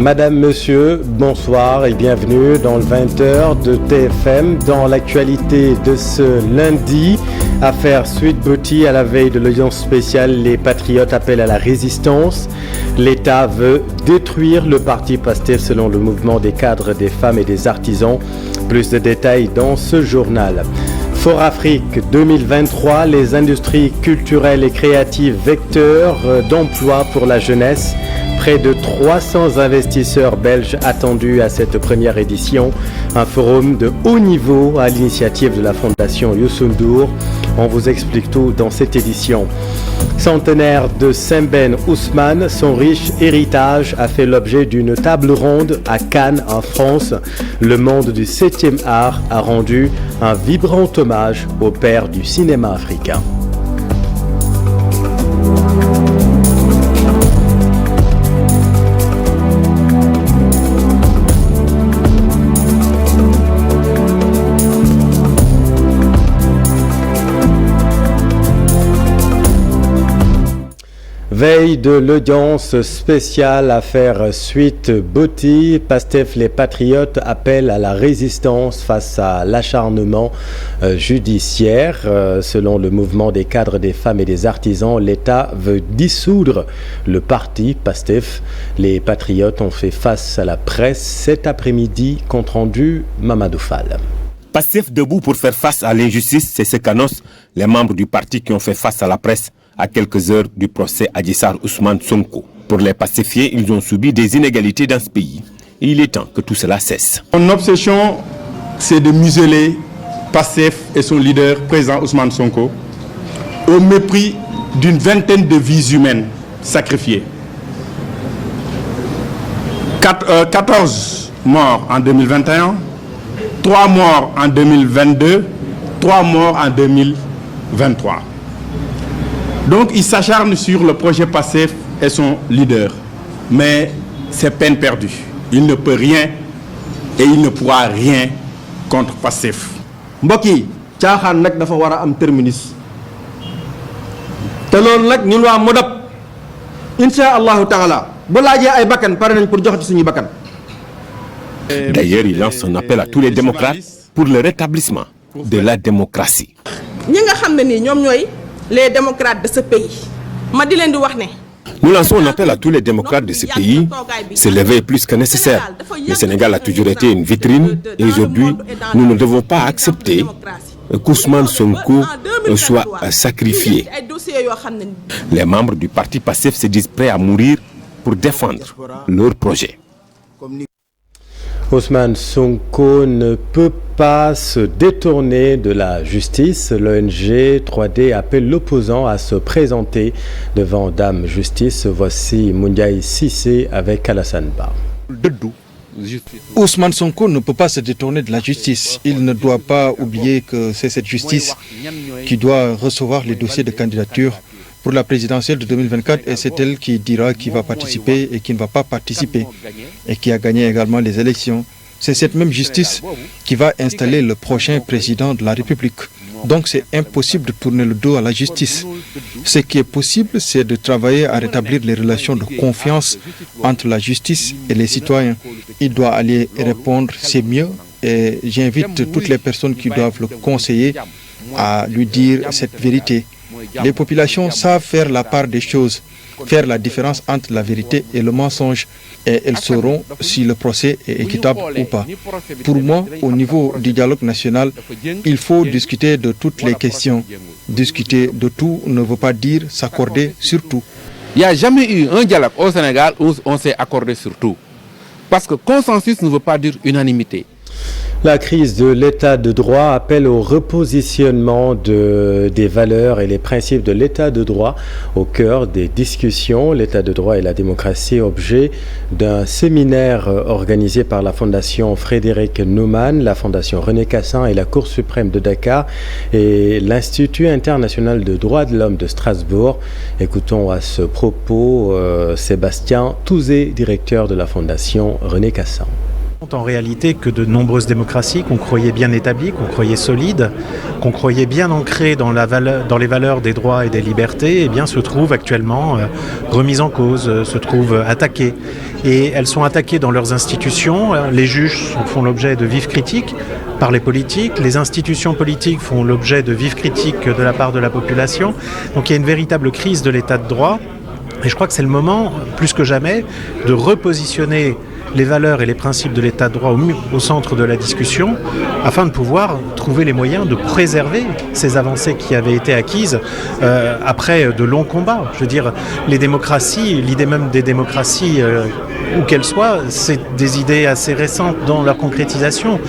Madame, Monsieur, bonsoir et bienvenue dans le 20h de TFM. Dans l'actualité de ce lundi, affaire Sweet Beauty à la veille de l'audience spéciale, les patriotes appellent à la résistance. L'État veut détruire le parti PASTEF selon le mouvement des cadres, des femmes et des artisans. Plus de détails dans ce journal. Fort Afrique 2023, les industries culturelles et créatives vecteurs d'emploi pour la jeunesse. Près de 300 investisseurs belges attendus à cette première édition. Un forum de haut niveau à l'initiative de la Fondation Youssou N'Dour. On vous explique tout dans cette édition. Centenaire de Sembène Ousmane, son riche héritage a fait l'objet d'une table ronde à Cannes en France. Le monde du 7e art a rendu un vibrant hommage au père du cinéma africain. Veille de l'audience spéciale affaire Sweet Beauty, PASTEF les patriotes appellent à la résistance face à l'acharnement judiciaire. Selon le mouvement des cadres, des femmes et des artisans, l'État veut dissoudre le parti PASTEF. Les patriotes ont fait face à la presse cet après-midi. Compte rendu, Mamadou Fall. PASTEF debout pour faire face à l'injustice, c'est ce qu'annoncent les membres du parti qui ont fait face à la presse à quelques heures du procès Adji Sarr Ousmane Sonko. Pour les pacifiés, ils ont subi des inégalités dans ce pays. Et il est temps que tout cela cesse. Mon obsession, c'est de museler PASTEF et son leader, président Ousmane Sonko, au mépris d'une vingtaine de vies humaines sacrifiées. 14 morts en 2021, 3 morts en 2022, 3 morts en 2023. Donc il s'acharne sur le projet PASTEF et son leader. Mais c'est peine perdue. Il ne peut rien et il ne pourra rien contre PASTEF. mbokk yi caaxaan nag dafa war a am terminus te loolu nag ñun waa Modap insha allahu taala bu laajee ay bakkan pare nañ pour jox ci suñu bakkan. D'ailleurs, il lance un appel à tous les démocrates pour le rétablissement de la démocratie. ñi nga xam ne nii ñoom ñooy les démocrates de ce pays. Nous lançons un appel à tous les démocrates de ce pays. Se lever est plus que nécessaire. Le Sénégal a toujours été une vitrine et aujourd'hui, nous ne devons pas accepter qu'Ousmane Sonko soit sacrifié. Les membres du parti PASTEF se disent prêts à mourir pour défendre leur projet. Ousmane Sonko ne peut pas se détourner de la justice. L'ONG 3D appelle l'opposant à se présenter devant Dame Justice. Voici Moundiaï Sissé avec Alassane Ba. Ousmane Sonko ne peut pas se détourner de la justice. Il ne doit pas oublier que c'est cette justice qui doit recevoir les dossiers de candidature pour la présidentielle de 2024 et c'est elle qui dira qui va participer et qui ne va pas participer et qui a gagné également les élections. C'est cette même justice qui va installer le prochain président de la République. Donc c'est impossible de tourner le dos à la justice. Ce qui est possible, c'est de travailler à rétablir les relations de confiance entre la justice et les citoyens. Il doit aller répondre, c'est mieux, et j'invite toutes les personnes qui doivent le conseiller à lui dire cette vérité. Les populations savent faire la part des choses, faire la différence entre la vérité et le mensonge. Et elles sauront si le procès est équitable ou pas. Pour moi, au niveau du dialogue national, il faut discuter de toutes les questions. Discuter de tout ne veut pas dire s'accorder sur tout. Il n'y a jamais eu un dialogue au Sénégal où on s'est accordé sur tout. Parce que consensus ne veut pas dire unanimité. La crise de l'état de droit appelle au repositionnement des valeurs et les principes de l'état de droit au cœur des discussions. L'état de droit et la démocratie, objet d'un séminaire organisé par la Fondation Frédéric Naumann, la Fondation René Cassin et la Cour suprême de Dakar et l'Institut international de droits de l'homme de Strasbourg. Écoutons à ce propos Sébastien Touzé, directeur de la Fondation René Cassin. En réalité, que de nombreuses démocraties qu'on croyait bien établies, qu'on croyait solides, qu'on croyait bien ancrées dans les valeurs des droits et des libertés, eh bien, se trouvent actuellement remises en cause, se trouvent attaquées. Et elles sont attaquées dans leurs institutions. Les juges font l'objet de vives critiques par les politiques. Les institutions politiques font l'objet de vives critiques de la part de la population. Donc il y a une véritable crise de l'état de droit. Et je crois que c'est le moment, plus que jamais, de repositionner les valeurs et les principes de l'état de droit au centre de la discussion, afin de pouvoir trouver les moyens de préserver ces avancées qui avaient été acquises après de longs combats. Je veux dire, les démocraties, l'idée même des démocraties, où qu'elles soient, c'est des idées assez récentes dans leur concrétisation,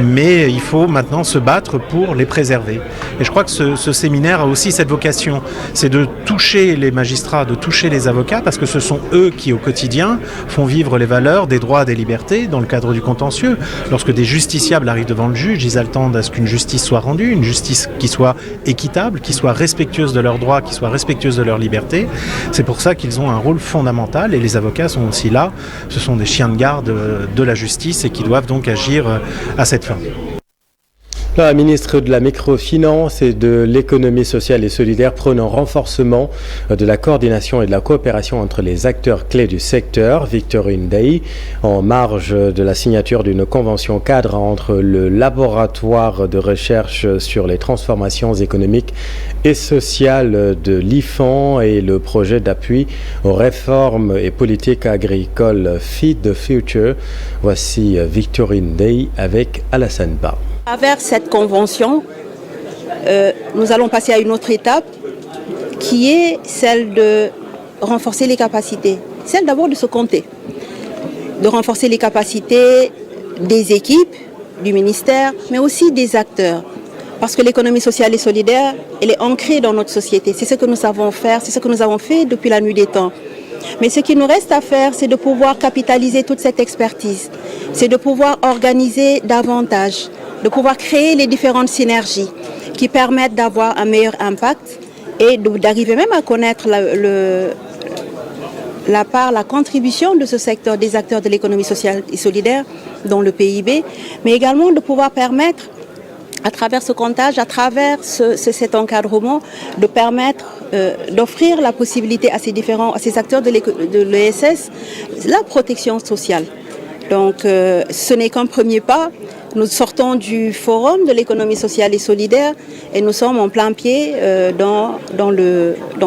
mais il faut maintenant se battre pour les préserver. Et je crois que ce séminaire a aussi cette vocation, c'est de toucher les magistrats, de toucher les avocats, parce que ce sont eux qui, au quotidien, font vivre les valeurs des droits, des libertés dans le cadre du contentieux. Lorsque des justiciables arrivent devant le juge, ils attendent à ce qu'une justice soit rendue, une justice qui soit équitable, qui soit respectueuse de leurs droits, qui soit respectueuse de leurs libertés. C'est pour ça qu'ils ont un rôle fondamental, et les avocats sont aussi là. Ce sont des chiens de garde de la justice et qui doivent donc agir à cette fin. La ministre de la Microfinance et de l'Économie sociale et solidaire prône un renforcement de la coordination et de la coopération entre les acteurs clés du secteur. Victorine Dey, en marge de la signature d'une convention cadre entre le laboratoire de recherche sur les transformations économiques et sociales de l'IFAN et le projet d'appui aux réformes et politiques agricoles Feed the Future. Voici Victorine Dey avec Alassane Ba. À travers cette convention, nous allons passer à une autre étape qui est celle de renforcer les capacités. Celle d'abord de se compter, de renforcer les capacités des équipes, du ministère, mais aussi des acteurs. Parce que l'économie sociale et solidaire, elle est ancrée dans notre société. C'est ce que nous savons faire, c'est ce que nous avons fait depuis la nuit des temps. Mais ce qui nous reste à faire, c'est de pouvoir capitaliser toute cette expertise. C'est de pouvoir organiser davantage, de pouvoir créer les différentes synergies qui permettent d'avoir un meilleur impact et d'arriver même à connaître la contribution de ce secteur, des acteurs de l'économie sociale et solidaire dans le PIB, mais également de pouvoir permettre, à travers ce comptage, à travers cet encadrement, de permettre d'offrir la possibilité à ces acteurs de l'ESS la protection sociale. Donc ce n'est qu'un premier pas. Nous sortons du forum de l'économie sociale et solidaire et nous sommes en plein pied dans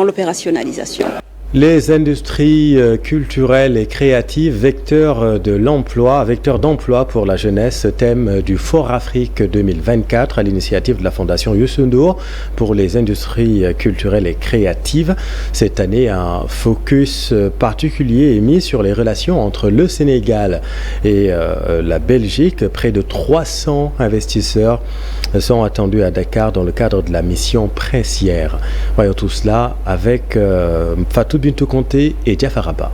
l'opérationnalisation. Les industries culturelles et créatives, vecteurs d'emploi pour la jeunesse, thème du Fort Afrique 2024 à l'initiative de la Fondation Youssou N'Dour pour les industries culturelles et créatives. Cette année, un focus particulier est mis sur les relations entre le Sénégal et la Belgique. Près de 300 investisseurs sont attendus à Dakar dans le cadre de la mission Pressière. Voyons tout cela avec Fatou Bintou Conté et Diafar Abba.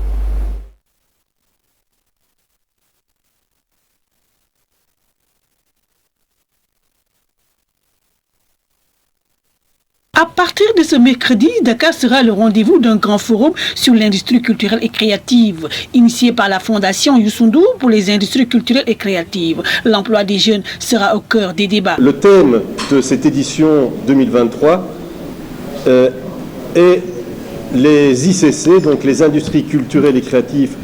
À partir de ce mercredi, Dakar sera le rendez-vous d'un grand forum sur l'industrie culturelle et créative, initié par la Fondation Youssou N'Dour pour les industries culturelles et créatives. L'emploi des jeunes sera au cœur des débats. Le thème de cette édition 2023 est les ICC, donc les industries culturelles et créatives,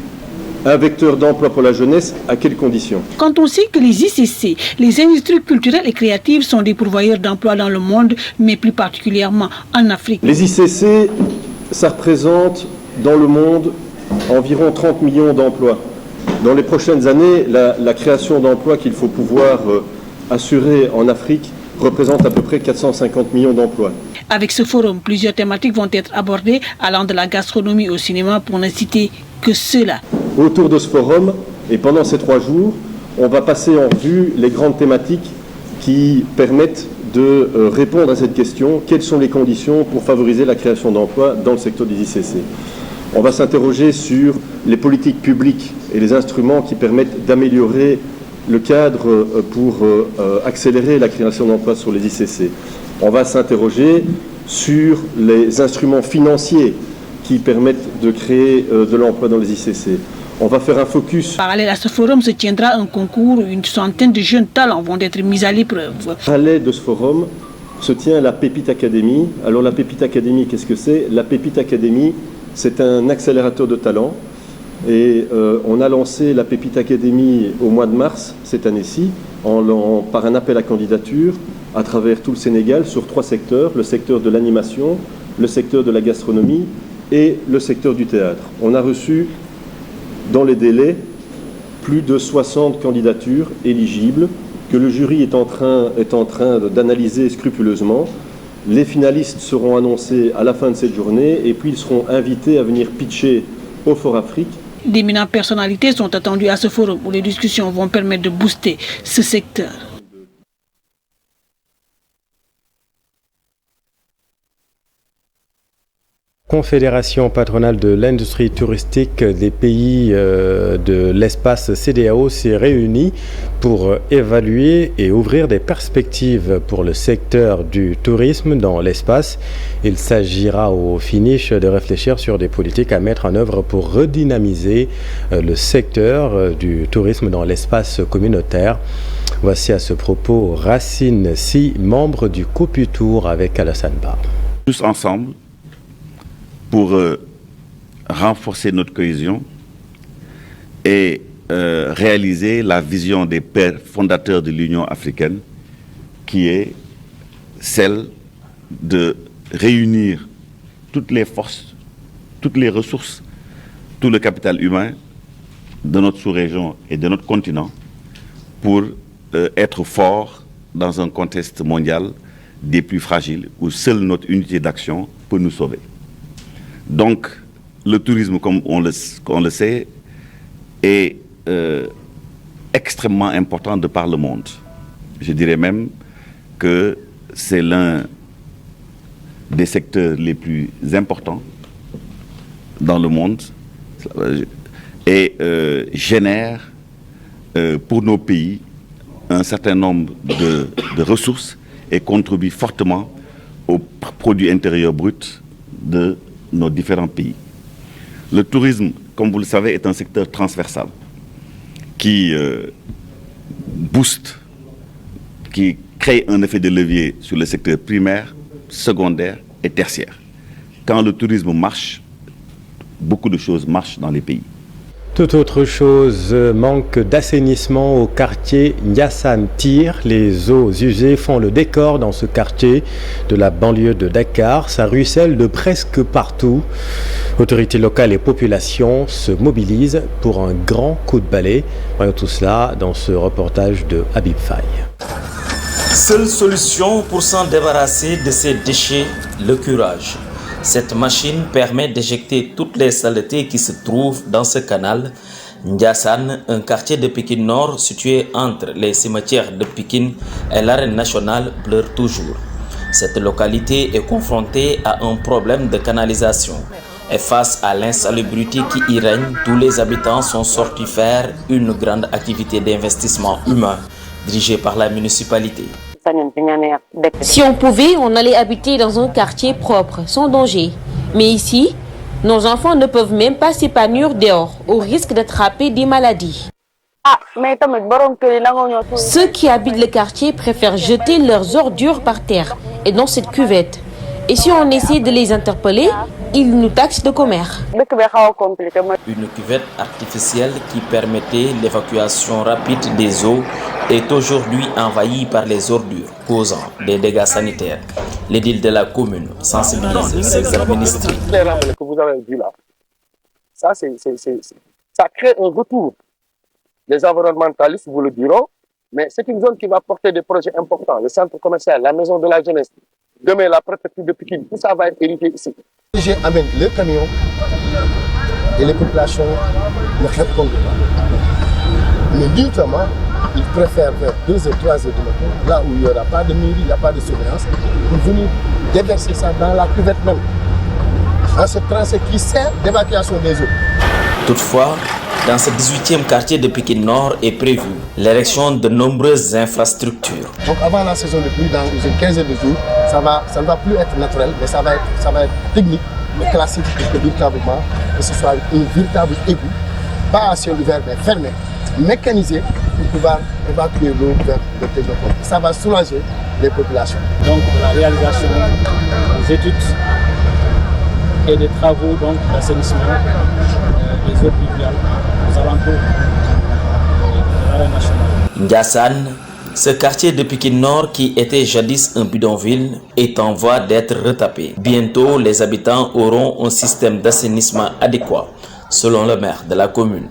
un vecteur d'emploi pour la jeunesse, à quelles conditions? Quand on sait que les ICC, les industries culturelles et créatives, sont des pourvoyeurs d'emplois dans le monde, mais plus particulièrement en Afrique. Les ICC, ça représente dans le monde environ 30 millions d'emplois. Dans les prochaines années, la création d'emplois qu'il faut pouvoir assurer en Afrique représente à peu près 450 millions d'emplois. Avec ce forum, plusieurs thématiques vont être abordées, allant de la gastronomie au cinéma, pour ne citer que cela. Autour de ce forum, et pendant ces 3 jours, on va passer en revue les grandes thématiques qui permettent de répondre à cette question. Quelles sont les conditions pour favoriser la création d'emplois dans le secteur des ICC? On va s'interroger sur les politiques publiques et les instruments qui permettent d'améliorer le cadre pour accélérer la création d'emplois sur les ICC. On va s'interroger sur les instruments financiers qui permettent de créer de l'emploi dans les ICC. On va faire un focus. Parallèle à ce forum se tiendra un concours où une centaine de jeunes talents vont être mis à l'épreuve. Parallèle de ce forum se tient la Pépite Academy. Alors la Pépite Academy, qu'est-ce que c'est? La Pépite Academy, c'est un accélérateur de talent. Et on a lancé la Pépite Academy au mois de mars cette année-ci par un appel à candidature à travers tout le Sénégal sur 3 secteurs, le secteur de l'animation, le secteur de la gastronomie et le secteur du théâtre. On a reçu dans les délais plus de 60 candidatures éligibles que le jury est en train d'analyser scrupuleusement. Les finalistes seront annoncés à la fin de cette journée et puis ils seront invités à venir pitcher au Fort Afrique. D'éminentes personnalités sont attendues à ce forum où les discussions vont permettre de booster ce secteur. Confédération patronale de l'industrie touristique des pays de l'espace CEDEAO s'est réunie pour évaluer et ouvrir des perspectives pour le secteur du tourisme dans l'espace. Il s'agira au finish de réfléchir sur des politiques à mettre en œuvre pour redynamiser le secteur du tourisme dans l'espace communautaire. Voici à ce propos Racine Si, membre du COPUTOUR avec Alassane Ba. Tous ensemble, pour renforcer notre cohésion et réaliser la vision des pères fondateurs de l'Union africaine, qui est celle de réunir toutes les forces, toutes les ressources, tout le capital humain de notre sous-région et de notre continent pour être forts dans un contexte mondial des plus fragiles, où seule notre unité d'action peut nous sauver. Donc, le tourisme, comme on le sait, est extrêmement important de par le monde. Je dirais même que c'est l'un des secteurs les plus importants dans le monde et génère pour nos pays un certain nombre de ressources et contribue fortement au produit intérieur brut de nos différents pays. Le tourisme, comme vous le savez, est un secteur transversal qui booste, qui crée un effet de levier sur le secteur primaire, secondaire et tertiaire. Quand le tourisme marche, beaucoup de choses marchent dans les pays. Toute autre chose, manque d'assainissement au quartier Ndiassane Tyr. Les eaux usées font le décor dans ce quartier de la banlieue de Dakar. Ça ruisselle de presque partout. Autorités locales et populations se mobilisent pour un grand coup de balai. Voyons tout cela dans ce reportage de Habib Faye. Seule solution pour s'en débarrasser de ces déchets, le curage. Cette machine permet d'éjecter toutes les saletés qui se trouvent dans ce canal. Ndiassane, un quartier de Pékin Nord situé entre les cimetières de Pékin et l'arène nationale, pleure toujours. Cette localité est confrontée à un problème de canalisation. Et face à l'insalubrité qui y règne, tous les habitants sont sortis faire une grande activité d'investissement humain dirigée par la municipalité. Si on pouvait, on allait habiter dans un quartier propre, sans danger. Mais ici, nos enfants ne peuvent même pas s'épanouir dehors, au risque d'attraper des maladies. Ceux qui habitent le quartier préfèrent jeter leurs ordures par terre et dans cette cuvette. Et si on essaie de les interpeller, ils nous taxent de commère. Une cuvette artificielle qui permettait l'évacuation rapide des eaux est aujourd'hui envahie par les ordures, causant des dégâts sanitaires. L'édile de la commune sensibilise ses administrés. Les rames que vous avez vues là, ça crée un retour. Les environnementalistes vous le diront, mais c'est une zone qui va porter des projets importants. Le centre commercial, la maison de la jeunesse, demain la préfecture de Pékin, tout ça va être hérité ici. J'ai amené le camion et les populations ne répondent pas. Mais notamment, ils préfèrent vers 2h, 3h du matin, là où il n'y aura pas de mairie, il n'y a pas de surveillance, pour venir déverser ça dans la cuvette même, dans ce tracé qui sert d'évacuation des eaux. Toutefois, dans ce 18e quartier de Pékin Nord est prévue l'érection de nombreuses infrastructures. Donc avant la saison de pluie, dans une quinzaine de jours, ça ne va plus être naturel, mais ça va être technique, mais classique, pour que véritablement, que ce soit un véritable égout pas à ciel ouvert mais fermé, mécanisé pour pouvoir évacuer l'eau vers le technopole. Ça va soulager les populations. Donc la réalisation des études et des travaux d'assainissement des eaux pluviales aux alentours de l'arène nationale. Ndiassane, ce quartier de Pikine Nord qui était jadis un bidonville est en voie d'être retapé. Bientôt, les habitants auront un système d'assainissement adéquat, selon le maire de la commune.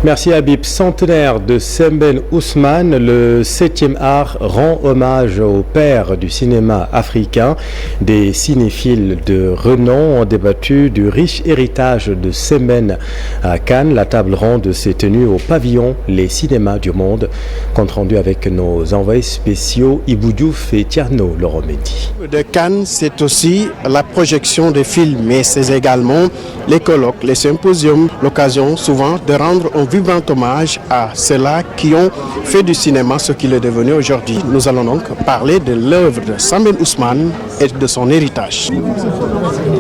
Merci Habib. Centenaire de Sembène Ousmane, le 7e art rend hommage au père du cinéma africain. Des cinéphiles de renom ont débattu du riche héritage de Sembène à Cannes. La table ronde s'est tenue au pavillon Les Cinémas du Monde. Compte rendu avec nos envoyés spéciaux Ibou Diouf et Tierno Loromédi. De Cannes, c'est aussi la projection des films, mais c'est également les colloques, les symposiums, l'occasion souvent de rendre un vibrant hommage à ceux-là qui ont fait du cinéma ce qu'il est devenu aujourd'hui. Nous allons donc parler de l'œuvre de Sembène Ousmane et de son héritage.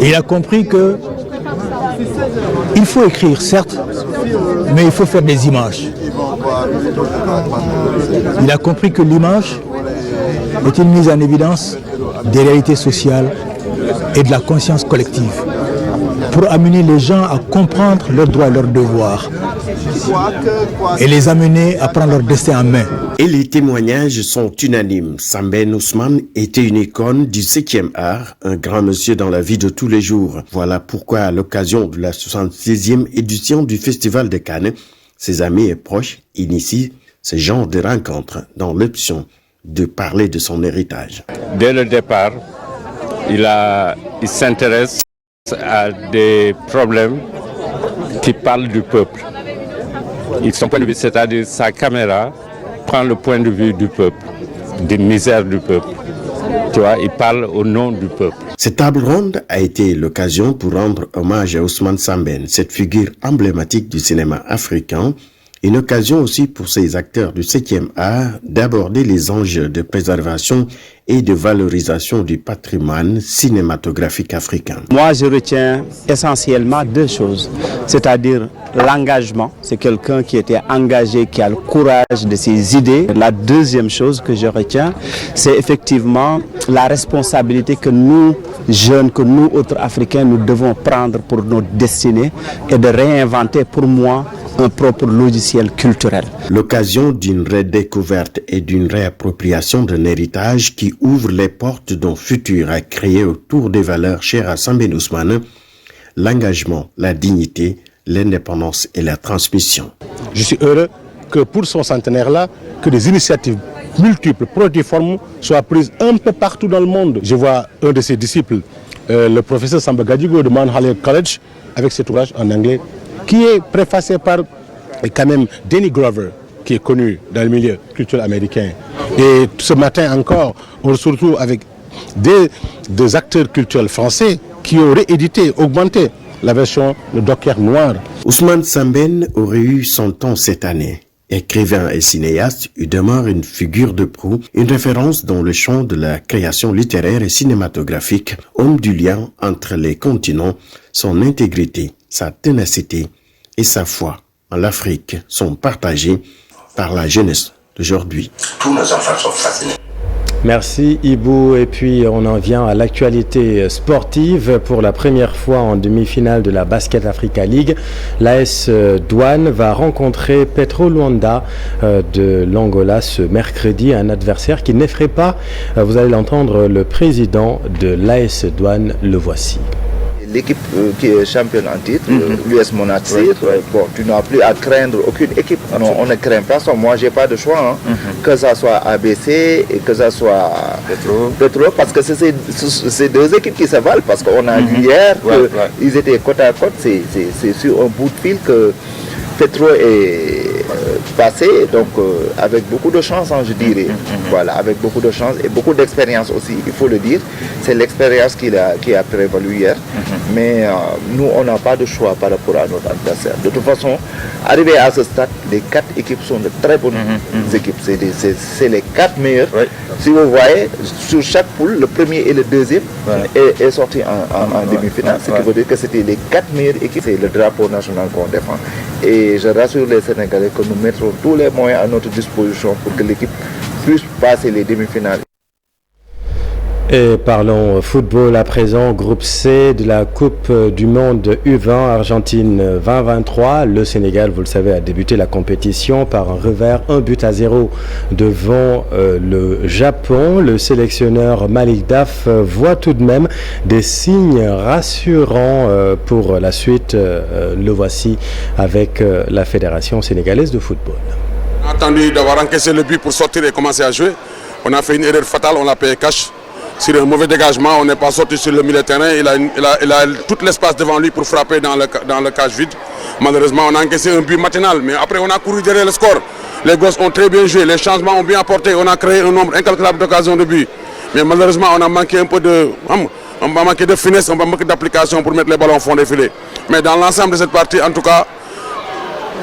Il a compris que il faut écrire, certes, mais il faut faire des images. Il a compris que l'image est une mise en évidence des réalités sociales et de la conscience collective, pour amener les gens à comprendre leurs droits et leurs devoirs et les amener à prendre leur destin en main. Et les témoignages sont unanimes. Sembène Ousmane était une icône du 7e art, un grand monsieur dans la vie de tous les jours. Voilà pourquoi, à l'occasion de la 66e édition du Festival de Cannes, ses amis et proches initient ce genre de rencontres dans l'option de parler de son héritage. Dès le départ, il s'intéresse à des problèmes qui parlent du peuple. Son point de vue, c'est-à-dire sa caméra, prend le point de vue du peuple, des misères du peuple. Tu vois, il parle au nom du peuple. Cette table ronde a été l'occasion pour rendre hommage à Ousmane Sembène, cette figure emblématique du cinéma africain. Une occasion aussi pour ces acteurs du 7e art d'aborder les enjeux de préservation et de valorisation du patrimoine cinématographique africain. Moi, je retiens essentiellement deux choses, c'est-à-dire l'engagement. C'est quelqu'un qui était engagé, qui a le courage de ses idées. La deuxième chose que je retiens, c'est effectivement la responsabilité que nous, jeunes, que nous, autres Africains, nous devons prendre pour notre destinée et de réinventer pour moi un propre logiciel culturel. L'occasion d'une redécouverte et d'une réappropriation d'un héritage qui ouvre les portes d'un futur à créer autour des valeurs chères à Sembène Ousmane, l'engagement, la dignité, l'indépendance et la transmission. Je suis heureux que pour son centenaire-là, que des initiatives multiples, protéiformes, soient prises un peu partout dans le monde. Je vois un de ses disciples, le professeur Samba Gadigo de Mount Holyoke College, avec cet ouvrage en anglais, qui est préfacé par quand même Danny Glover, qui est connu dans le milieu culturel américain. Et ce matin encore, on se retrouve avec des acteurs culturels français qui ont réédité, augmenté la version Le Docker Noir. Ousmane Sembène aurait eu son temps cette année. Écrivain et cinéaste, il demeure une figure de proue, une référence dans le champ de la création littéraire et cinématographique, homme du lien entre les continents, son intégrité, sa ténacité et sa foi en l'Afrique sont partagés par la jeunesse d'aujourd'hui. Tous nos enfants sont fascinés. Merci Ibou. Et puis on en vient à l'actualité sportive. Pour la première fois en demi-finale de la Basket Africa League, l'AS Douane va rencontrer Petro Luanda de l'Angola ce mercredi, un adversaire qui n'effraie pas. Vous allez l'entendre, le président de l'AS Douane, le voici. L'équipe qui est championne en titre, l'US Monastir, bon, tu n'as plus à craindre aucune équipe. Non, on ne craint personne. Moi, j'ai pas de choix. Que ça soit ABC et que ça soit Petro, parce que c'est deux équipes qui se valent. Parce qu'on a vu hier qu'ils étaient côte à côte. C'est sur un bout de fil que Petro est passé, donc avec beaucoup de chance, je dirais. Voilà, avec beaucoup de chance et beaucoup d'expérience aussi, il faut le dire. C'est l'expérience qui a prévalu hier. Mais nous, on n'a pas de choix par rapport à notre adversaire. De toute façon, arrivé à ce stade, les 4 équipes sont de très bonnes équipes. C'est les 4 meilleures. Si vous voyez, sur chaque poule, le premier et le deuxième est sorti en demi-finale. Ce qui veut dire que c'était les 4 meilleures équipes. C'est le drapeau national qu'on défend. Et je rassure les Sénégalais que nous mettrons tous les moyens à notre disposition pour que l'équipe puisse passer les demi-finales. Et parlons football à présent, groupe C de la Coupe du Monde U20 Argentine 2023. Le Sénégal, vous le savez, a débuté la compétition par un revers 1-0 devant le Japon. Le sélectionneur Malik Daf voit tout de même des signes rassurants pour la suite. Le voici avec la Fédération sénégalaise de football. On a attendu d'avoir encaissé le but pour sortir et commencer à jouer. On a fait une erreur fatale, on l'a payé cash. Sur un mauvais dégagement, on n'est pas sorti sur le milieu de terrain. Il a tout l'espace devant lui pour frapper dans le cage vide. Malheureusement, on a encaissé un but matinal. Mais après, on a couru derrière le score. Les gosses ont très bien joué. Les changements ont bien apporté. On a créé un nombre incalculable d'occasions de but. Mais malheureusement, on a manqué un peu de finesse, on a manqué d'application pour mettre les ballons au fond des filets. Mais dans l'ensemble de cette partie, en tout cas,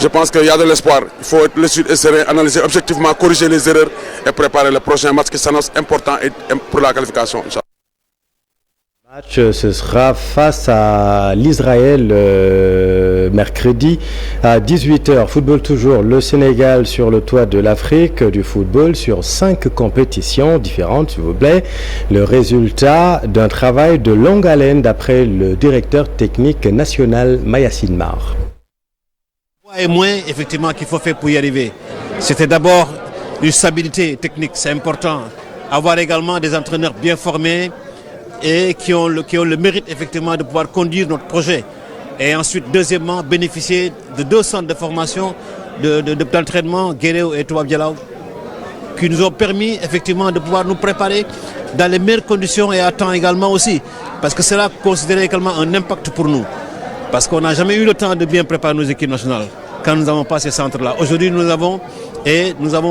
je pense qu'il y a de l'espoir. Il faut être lucide et serein, analyser objectivement, corriger les erreurs et préparer le prochain match qui s'annonce important pour la qualification. Le match, ce sera face à l'Israël mercredi à 18h. Football toujours, le Sénégal sur le toit de l'Afrique du football sur 5 compétitions différentes, s'il vous plaît. Le résultat d'un travail de longue haleine d'après le directeur technique national Mayacine Mar. Et moins effectivement qu'il faut faire pour y arriver. C'était d'abord une stabilité technique, c'est important. Avoir également des entraîneurs bien formés et qui ont le mérite effectivement de pouvoir conduire notre projet. Et ensuite, deuxièmement, bénéficier de 2 centres de formation d'entraînement, Guéréo et Touab Dialaw, qui nous ont permis effectivement de pouvoir nous préparer dans les meilleures conditions et à temps également aussi. Parce que cela considéré également un impact pour nous. Parce qu'on n'a jamais eu le temps de bien préparer nos équipes nationales quand nous n'avons pas ces centres-là. Aujourd'hui, nous avons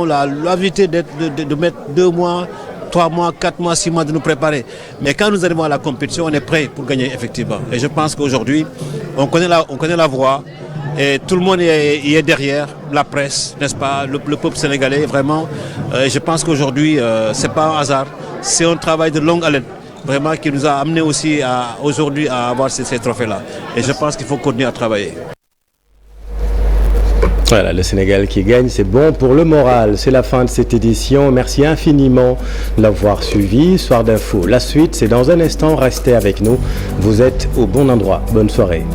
l'habilité de mettre 2 mois, 3 mois, 4 mois, 6 mois de nous préparer. Mais quand nous arrivons à la compétition, on est prêt pour gagner effectivement. Et je pense qu'aujourd'hui, on connaît la voie et tout le monde y est derrière, la presse, n'est-ce pas, le peuple sénégalais, vraiment. Je pense qu'aujourd'hui, ce n'est pas un hasard, c'est un travail de longue haleine. Vraiment qui nous a amené aussi aujourd'hui à avoir ces trophées-là. Et je pense qu'il faut continuer à travailler. Voilà, le Sénégal qui gagne, c'est bon pour le moral. C'est la fin de cette édition. Merci infiniment de l'avoir suivi. Soir d'info. La suite, c'est dans un instant. Restez avec nous. Vous êtes au bon endroit. Bonne soirée.